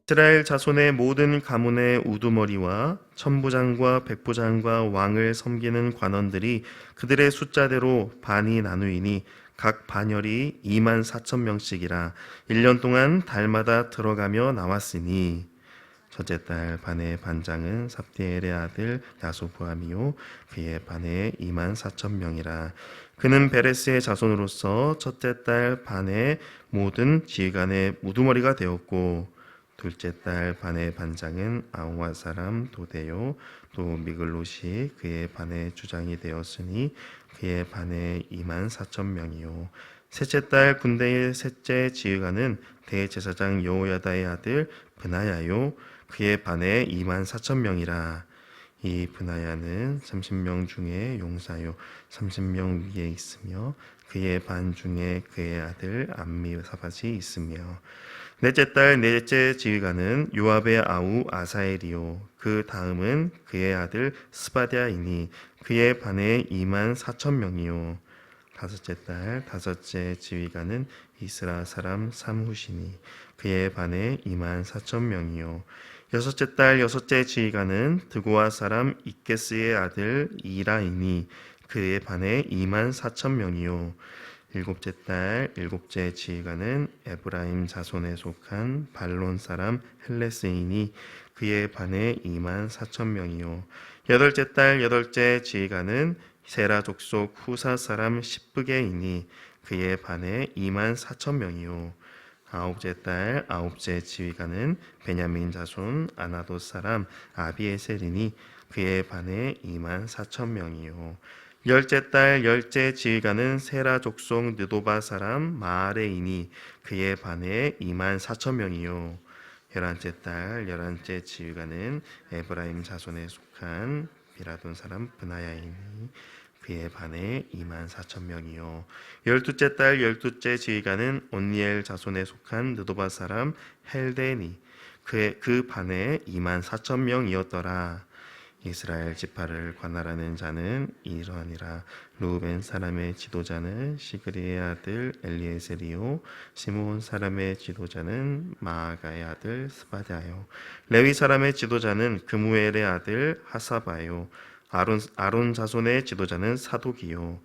이스라엘 자손의 모든 가문의 우두머리와 천부장과 백부장과 왕을 섬기는 관원들이 그들의 숫자대로 반이 나누이니 각 반열이 2만 4천 명씩이라 1년 동안 달마다 들어가며 나왔으니 첫째 달 반의 반장은 삽디엘의 아들 야소부암이요 그의 반에 2만 4천 명이라. 그는 베레스의 자손으로서 첫째 달 반의 모든 지휘관의 우두머리가 되었고 둘째 달 반의 반장은 아우와 사람 도데요 또 미글롯이 그의 반의 주장이 되었으니 그의 반에 2만 4천 명이요. 셋째 달 군대의 셋째 지휘관은 대제사장 여호야다의 아들 브나야요 그의 반에 2만 4천 명이라. 이 브나야는 30명 중에 용사요 30명 위에 있으며 그의 반 중에 그의 아들 암미사밧이 있으며 넷째 달 넷째 지휘관은 요압의 아우 아사엘이요 그 다음은 그의 아들 스바랴이니 그의 반에 2만 4천 명이요. 다섯째 달 다섯째 지휘관은 이스라 사람 삼후시니 그의 반에 2만 4천 명이요. 여섯째 달 여섯째 지휘관은 드고아 사람 이케스의 아들 이라이니 그의 반에 2만 4천 명이요. 일곱째 달 일곱째 지휘관은 에브라임 자손에 속한 발론 사람 헬레스이니 그의 반에 2만 4천 명이요. 여덟째 달 여덟째 지휘관은 세라 족속 후사 사람 십브게이니 그의 반에 2만 4천 명이요. 아홉째 달 아홉째 지휘관은 베냐민 자손 아나도 사람 아비에셀이니 그의 반에 2만 4천 명이요. 열째 달 열째 지휘관은 세라 족속 느도바 사람 마아레이니 그의 반에 2만 4천 명이요. 열한째 달 열한째 지휘관은 에브라임 자손에 속한 비라돈 사람 브나야이니 그의 반에 2만 4천 명이요. 열두째 달 열두째 지휘관은 온니엘 자손에 속한 느도바 사람 헬데니 그 반에 2만 4천 명이었더라. 이스라엘 지파를 관할하는 자는 이러하니라. 루벤 사람의 지도자는 시그리의 아들 엘리에셀이요 시므온 사람의 지도자는 마아가의 아들 스바랴요 레위 사람의 지도자는 그무엘의 아들 하사바요 아론 자손의 지도자는 사독이요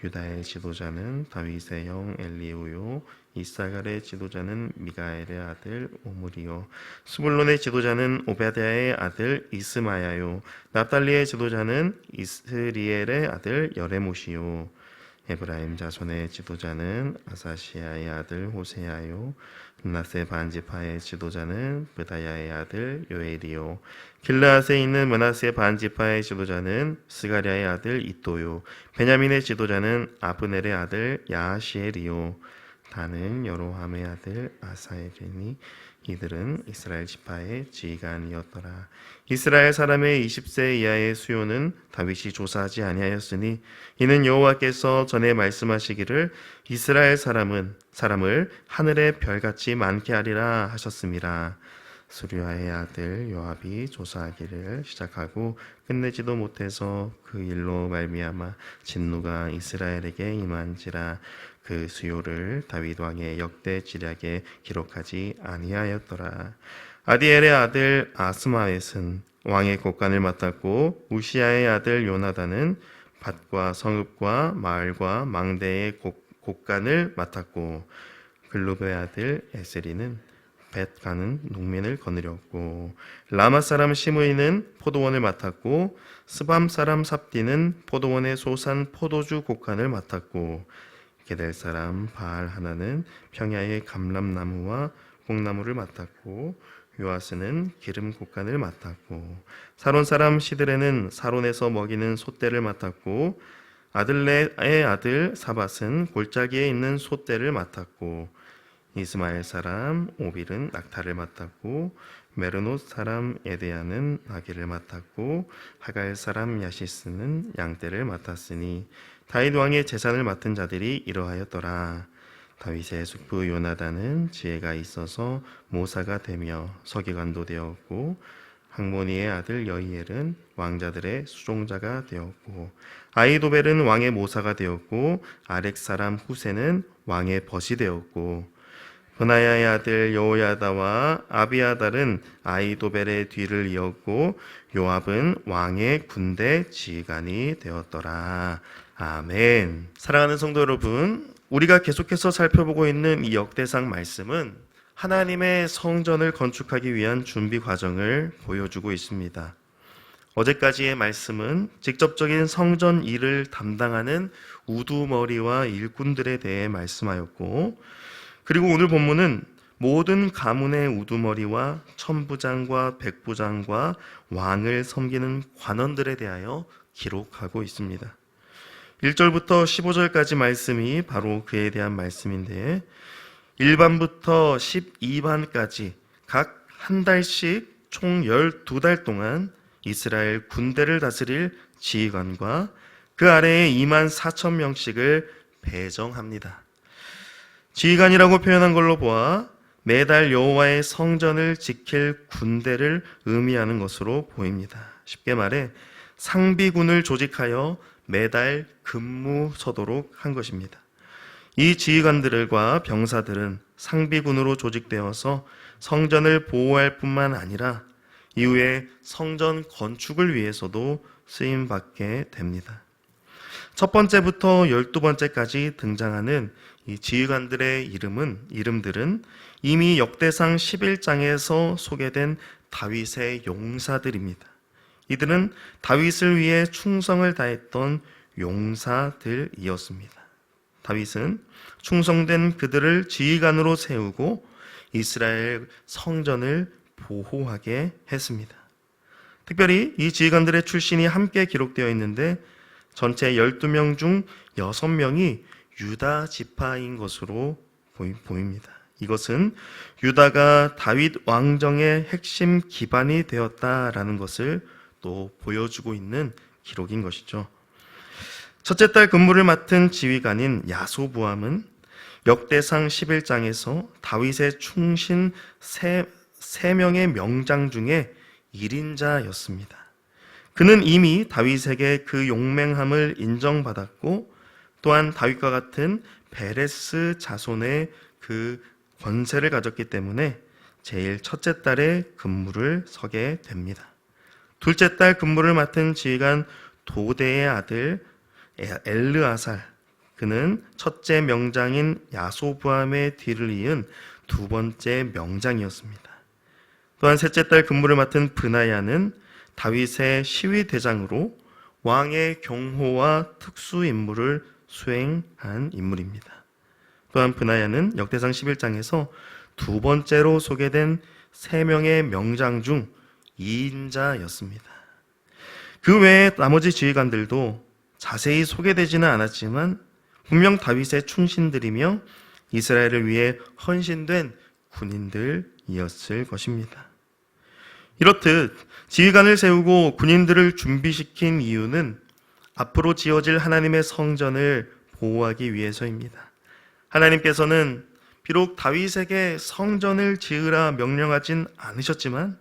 유다의 지도자는 다윗의 형 엘리우요 이사갈의 지도자는 미가엘의 아들 오므리요 스불론의 지도자는 오베드야의 아들 이스마야요 납달리의 지도자는 이스리엘의 아들 여레못이요 에브라임 자손의 지도자는 아사시아의 아들 호세아요 므낫세 반지파의 지도자는 브다야의 아들 요엘이요 길르앗에 있는 므낫세 반지파의 지도자는 스가랴의 아들 이또요 베냐민의 지도자는 아브넬의 아들 야하시엘이요 다는 여로함의 아들 아사엘이니 이들은 이스라엘 지파의 지휘관이었더라. 이스라엘 사람의 20세 이하의 수요는 다윗이 조사하지 아니하였으니 이는 여호와께서 전에 말씀하시기를 이스라엘 사람을 하늘의 별같이 많게 하리라 하셨음이라. 수리아의 아들 요압이 조사하기를 시작하고 끝내지도 못해서 그 일로 말미암아 진노가 이스라엘에게 임한지라. 그 수요를 다윗 왕의 역대 지략에 기록하지 아니하였더라. 아디엘의 아들 아스마웻은 왕의 곡간을 맡았고 우시아의 아들 요나단은 밭과 성읍과 마을과 망대의 곡간을 맡았고 글루브의 아들 에스리는 벳 가는 농민을 거느렸고 라마 사람 시므이는 포도원을 맡았고 스밤 사람 삽디는 포도원의 소산 포도주 곡간을 맡았고 게델 사람 바알 하나는 평야의 감람나무와 콩나무를 맡았고 요아스는 기름 곡간을 맡았고 사론 사람 시드레는 사론에서 먹이는 솥대를 맡았고 아들레의 아들 사밧은 골짜기에 있는 솥대를 맡았고 이스마엘 사람 오빌은 낙타를 맡았고 메르노 사람 에데야는 나귀를 맡았고 하갈 사람 야시스는 양떼를 맡았으니 다윗 왕의 재산을 맡은 자들이 이러하였더라. 다윗의 숙부 요나단은 지혜가 있어서 모사가 되며 서기관도 되었고 항모니의 아들 여이엘은 왕자들의 수종자가 되었고 아이도벨은 왕의 모사가 되었고 아렉 사람 후세는 왕의 벗이 되었고 브나야의 아들 여호야다와 아비아달은 아히도벨의 뒤를 이었고 요압은 왕의 군대 지휘관이 되었더라. 아멘. 사랑하는 성도 여러분, 우리가 계속해서 살펴보고 있는 이 역대상 말씀은 하나님의 성전을 건축하기 위한 준비 과정을 보여주고 있습니다. 어제까지의 말씀은 직접적인 성전 일을 담당하는 우두머리와 일꾼들에 대해 말씀하였고, 그리고 오늘 본문은 모든 가문의 우두머리와 천부장과 백부장과 왕을 섬기는 관원들에 대하여 기록하고 있습니다. 1절부터 15절까지 말씀이 바로 그에 대한 말씀인데, 1반부터 12반까지 각 한 달씩 총 12달 동안 이스라엘 군대를 다스릴 지휘관과 그 아래에 2만 4천 명씩을 배정합니다. 지휘관이라고 표현한 걸로 보아 매달 여호와의 성전을 지킬 군대를 의미하는 것으로 보입니다. 쉽게 말해 상비군을 조직하여 매달 근무서도록 한 것입니다. 이 지휘관들과 병사들은 상비군으로 조직되어서 성전을 보호할 뿐만 아니라 이후에 성전 건축을 위해서도 쓰임받게 됩니다. 첫 번째부터 12번째까지 등장하는 이 지휘관들의 이름들은 이미 역대상 11장에서 소개된 다윗의 용사들입니다. 이들은 다윗을 위해 충성을 다했던 용사들이었습니다. 다윗은 충성된 그들을 지휘관으로 세우고 이스라엘 성전을 보호하게 했습니다. 특별히 이 지휘관들의 출신이 함께 기록되어 있는데 전체 12명 중 6명이 유다 지파인 것으로 보입니다. 이것은 유다가 다윗 왕정의 핵심 기반이 되었다라는 것을 또 보여주고 있는 기록인 것이죠. 첫째 달 근무를 맡은 지휘관인 야소부암은 역대상 11장에서 다윗의 충신 3명의 명장 중에 1인자였습니다. 그는 이미 다윗에게 그 용맹함을 인정받았고 또한 다윗과 같은 베레스 자손의 그 권세를 가졌기 때문에 제일 첫째 달에 근무를 서게 됩니다. 둘째 달 근무를 맡은 지휘관 도대의 아들 엘르아살, 그는 첫째 명장인 야소부암의 뒤를 이은 두 번째 명장이었습니다. 또한 셋째 달 근무를 맡은 브나야는 다윗의 시위대장으로 왕의 경호와 특수 임무를 수행한 인물입니다. 또한 브나야는 역대상 11장에서 두 번째로 소개된 3명의 명장 중 2인자였습니다. 그 외에 나머지 지휘관들도 자세히 소개되지는 않았지만 분명 다윗의 충신들이며 이스라엘을 위해 헌신된 군인들이었을 것입니다. 이렇듯 지휘관을 세우고 군인들을 준비시킨 이유는 앞으로 지어질 하나님의 성전을 보호하기 위해서입니다. 하나님께서는 비록 다윗에게 성전을 지으라 명령하진 않으셨지만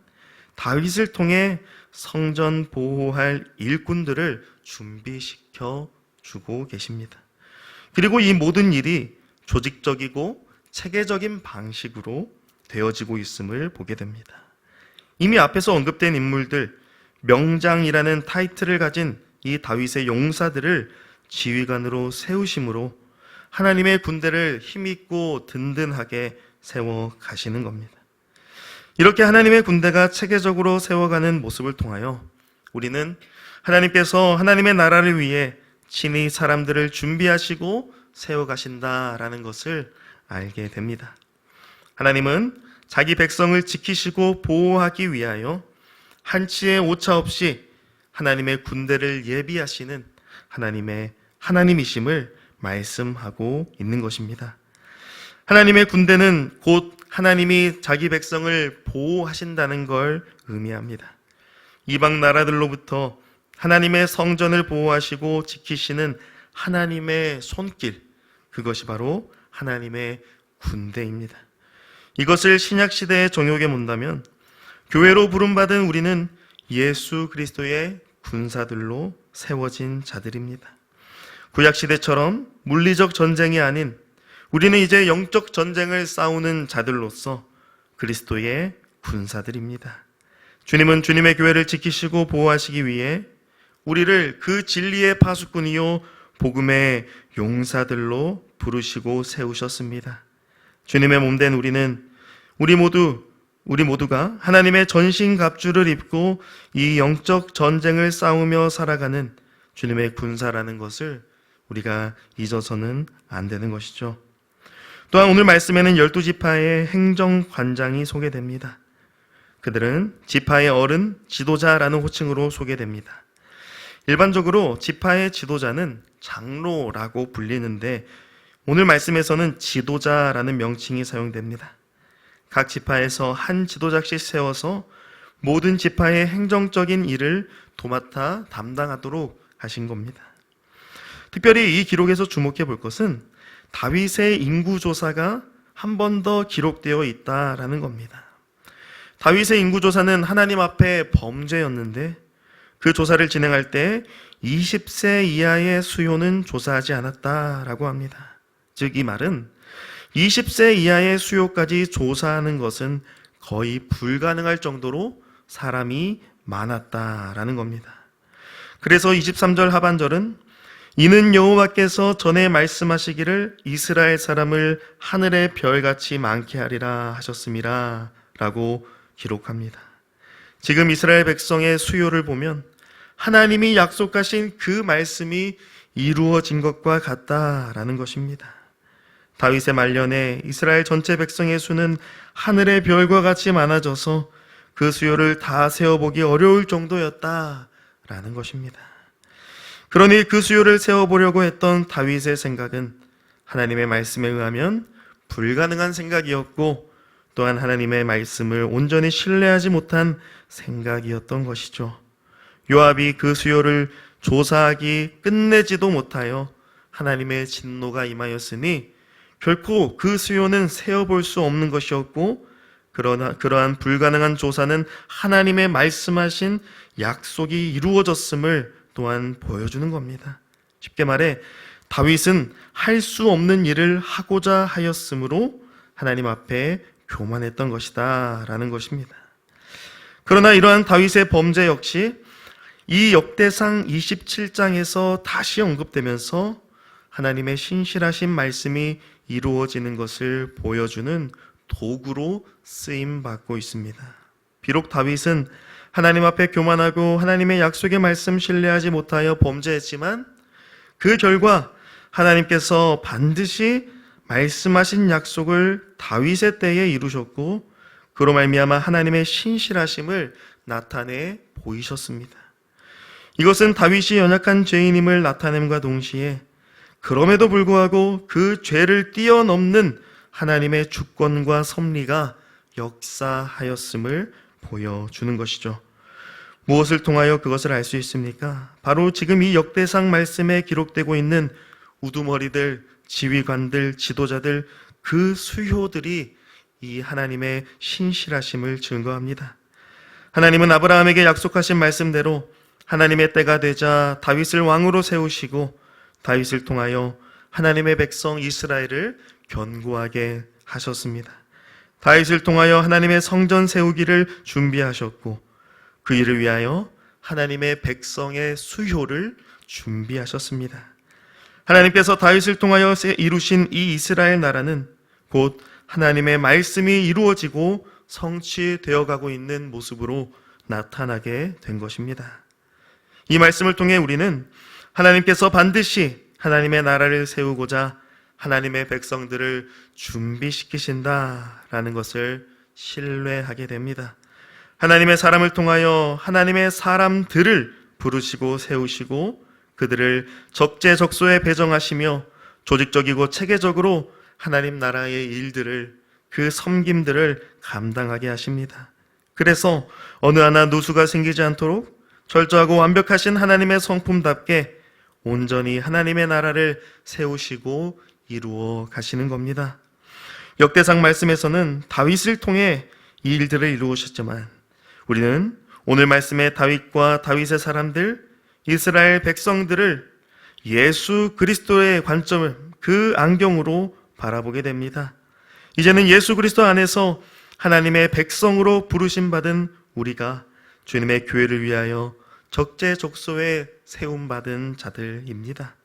다윗을 통해 성전 보호할 일꾼들을 준비시켜 주고 계십니다. 그리고 이 모든 일이 조직적이고 체계적인 방식으로 되어지고 있음을 보게 됩니다. 이미 앞에서 언급된 인물들, 명장이라는 타이틀을 가진 이 다윗의 용사들을 지휘관으로 세우심으로 하나님의 군대를 힘있고 든든하게 세워 가시는 겁니다. 이렇게 하나님의 군대가 체계적으로 세워가는 모습을 통하여 우리는 하나님께서 하나님의 나라를 위해 친히 사람들을 준비하시고 세워가신다라는 것을 알게 됩니다. 하나님은 자기 백성을 지키시고 보호하기 위하여 한치의 오차 없이 하나님의 군대를 예비하시는 하나님이심을 말씀하고 있는 것입니다. 하나님의 군대는 곧 하나님이 자기 백성을 보호하신다는 걸 의미합니다. 이방 나라들로부터 하나님의 성전을 보호하시고 지키시는 하나님의 손길, 그것이 바로 하나님의 군대입니다. 이것을 신약시대에 정욕해 본다면 교회로 부름받은 우리는 예수 그리스도의 군사들로 세워진 자들입니다. 구약시대처럼 물리적 전쟁이 아닌 우리는 이제 영적 전쟁을 싸우는 자들로서 그리스도의 군사들입니다. 주님은 주님의 교회를 지키시고 보호하시기 위해 우리를 그 진리의 파수꾼이요 복음의 용사들로 부르시고 세우셨습니다. 주님의 몸된 우리 모두가 하나님의 전신갑주를 입고 이 영적 전쟁을 싸우며 살아가는 주님의 군사라는 것을 우리가 잊어서는 안 되는 것이죠. 또한 오늘 말씀에는 12지파의 행정관장이 소개됩니다. 그들은 지파의 어른, 지도자라는 호칭으로 소개됩니다. 일반적으로 지파의 지도자는 장로라고 불리는데 오늘 말씀에서는 지도자라는 명칭이 사용됩니다. 각 지파에서 한 지도자씩 세워서 모든 지파의 행정적인 일을 도맡아 담당하도록 하신 겁니다. 특별히 이 기록에서 주목해 볼 것은 다윗의 인구조사가 한 번 더 기록되어 있다라는 겁니다. 다윗의 인구조사는 하나님 앞에 범죄였는데 그 조사를 진행할 때 20세 이하의 수요는 조사하지 않았다라고 합니다. 즉 이 말은 20세 이하의 수요까지 조사하는 것은 거의 불가능할 정도로 사람이 많았다라는 겁니다. 그래서 23절 하반절은 이는 여호와께서 전에 말씀하시기를 이스라엘 사람을 하늘의 별같이 많게 하리라 하셨음이라 라고 기록합니다. 지금 이스라엘 백성의 수요를 보면 하나님이 약속하신 그 말씀이 이루어진 것과 같다라는 것입니다. 다윗의 말년에 이스라엘 전체 백성의 수는 하늘의 별과 같이 많아져서 그 수요를 다 세어보기 어려울 정도였다라는 것입니다. 그러니 그 수요를 세워보려고 했던 다윗의 생각은 하나님의 말씀에 의하면 불가능한 생각이었고 또한 하나님의 말씀을 온전히 신뢰하지 못한 생각이었던 것이죠. 요압이 그 수요를 조사하기 끝내지도 못하여 하나님의 진노가 임하였으니 결코 그 수요는 세어볼 수 없는 것이었고 그러한 불가능한 조사는 하나님의 말씀하신 약속이 이루어졌음을 또한 보여주는 겁니다. 쉽게 말해 다윗은 할 수 없는 일을 하고자 하였으므로 하나님 앞에 교만했던 것이다 라는 것입니다. 그러나 이러한 다윗의 범죄 역시 이 역대상 27장에서 다시 언급되면서 하나님의 신실하신 말씀이 이루어지는 것을 보여주는 도구로 쓰임받고 있습니다. 비록 다윗은 하나님 앞에 교만하고 하나님의 약속의 말씀 신뢰하지 못하여 범죄했지만 그 결과 하나님께서 반드시 말씀하신 약속을 다윗의 때에 이루셨고 그로 말미암아 하나님의 신실하심을 나타내 보이셨습니다. 이것은 다윗이 연약한 죄인임을 나타냄과 동시에 그럼에도 불구하고 그 죄를 뛰어넘는 하나님의 주권과 섭리가 역사하였음을 보여주는 것이죠. 무엇을 통하여 그것을 알 수 있습니까? 바로 지금 이 역대상 말씀에 기록되고 있는 우두머리들, 지휘관들, 지도자들 그 수요들이 이 하나님의 신실하심을 증거합니다. 하나님은 아브라함에게 약속하신 말씀대로 하나님의 때가 되자 다윗을 왕으로 세우시고 다윗을 통하여 하나님의 백성 이스라엘을 견고하게 하셨습니다. 다윗을 통하여 하나님의 성전 세우기를 준비하셨고 그 일을 위하여 하나님의 백성의 수요를 준비하셨습니다. 하나님께서 다윗을 통하여 이루신 이 이스라엘 나라는 곧 하나님의 말씀이 이루어지고 성취되어 가고 있는 모습으로 나타나게 된 것입니다. 이 말씀을 통해 우리는 하나님께서 반드시 하나님의 나라를 세우고자 하나님의 백성들을 준비시키신다라는 것을 신뢰하게 됩니다. 하나님의 사람을 통하여 하나님의 사람들을 부르시고 세우시고 그들을 적재적소에 배정하시며 조직적이고 체계적으로 하나님 나라의 일들을 그 섬김들을 감당하게 하십니다. 그래서 어느 하나 누수가 생기지 않도록 철저하고 완벽하신 하나님의 성품답게 온전히 하나님의 나라를 세우시고 이루어 가시는 겁니다. 역대상 말씀에서는 다윗을 통해 이 일들을 이루셨지만 우리는 오늘 말씀의 다윗과 다윗의 사람들, 이스라엘 백성들을 예수 그리스도의 관점을 그 안경으로 바라보게 됩니다. 이제는 예수 그리스도 안에서 하나님의 백성으로 부르심 받은 우리가 주님의 교회를 위하여 적재적소에 세움받은 자들입니다.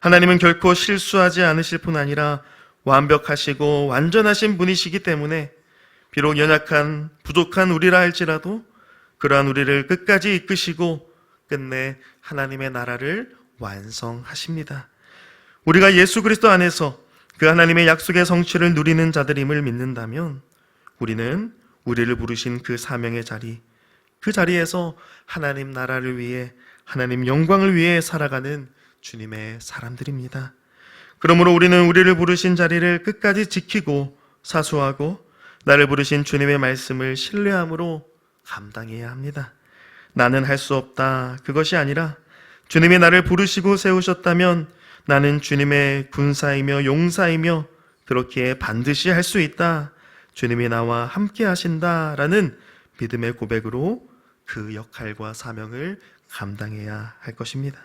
하나님은 결코 실수하지 않으실 뿐 아니라 완벽하시고 완전하신 분이시기 때문에 비록 연약한 부족한 우리라 할지라도 그러한 우리를 끝까지 이끄시고 끝내 하나님의 나라를 완성하십니다. 우리가 예수 그리스도 안에서 그 하나님의 약속의 성취를 누리는 자들임을 믿는다면 우리는 우리를 부르신 그 사명의 자리, 그 자리에서 하나님 나라를 위해, 하나님 영광을 위해 살아가는 주님의 사람들입니다. 그러므로 우리는 우리를 부르신 자리를 끝까지 지키고 사수하고 나를 부르신 주님의 말씀을 신뢰함으로 감당해야 합니다. 나는 할 수 없다, 그것이 아니라 주님이 나를 부르시고 세우셨다면 나는 주님의 군사이며 용사이며 그렇게 반드시 할 수 있다, 주님이 나와 함께 하신다라는 믿음의 고백으로 그 역할과 사명을 감당해야 할 것입니다.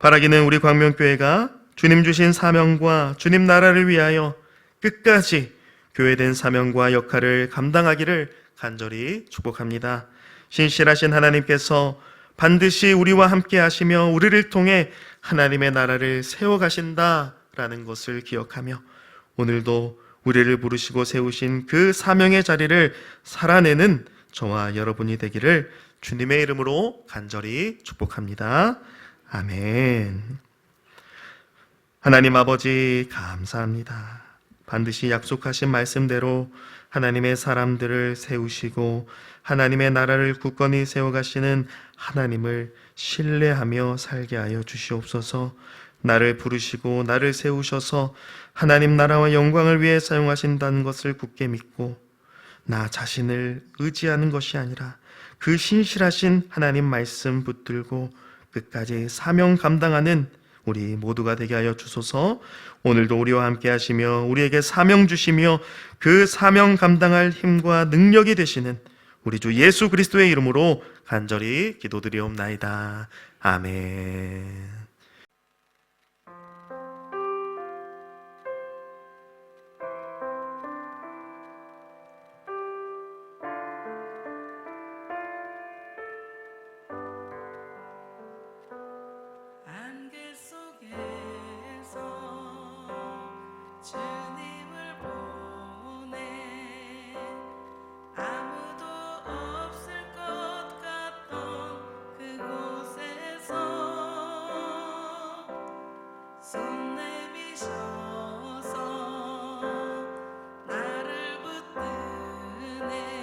바라기는 우리 광명교회가 주님 주신 사명과 주님 나라를 위하여 끝까지 교회된 사명과 역할을 감당하기를 간절히 축복합니다. 신실하신 하나님께서 반드시 우리와 함께 하시며 우리를 통해 하나님의 나라를 세워가신다라는 것을 기억하며 오늘도 우리를 부르시고 세우신 그 사명의 자리를 살아내는 저와 여러분이 되기를 주님의 이름으로 간절히 축복합니다. 아멘. 하나님 아버지 감사합니다. 반드시 약속하신 말씀대로 하나님의 사람들을 세우시고 하나님의 나라를 굳건히 세워가시는 하나님을 신뢰하며 살게 하여 주시옵소서. 나를 부르시고 나를 세우셔서 하나님 나라와 영광을 위해 사용하신다는 것을 굳게 믿고 나 자신을 의지하는 것이 아니라 그 신실하신 하나님 말씀 붙들고 끝까지 사명 감당하는 우리 모두가 되게 하여 주소서. 오늘도 우리와 함께 하시며 우리에게 사명 주시며 그 사명 감당할 힘과 능력이 되시는 우리 주 예수 그리스도의 이름으로 간절히 기도드리옵나이다. 아멘. 손 내미셔서 나를 붙드네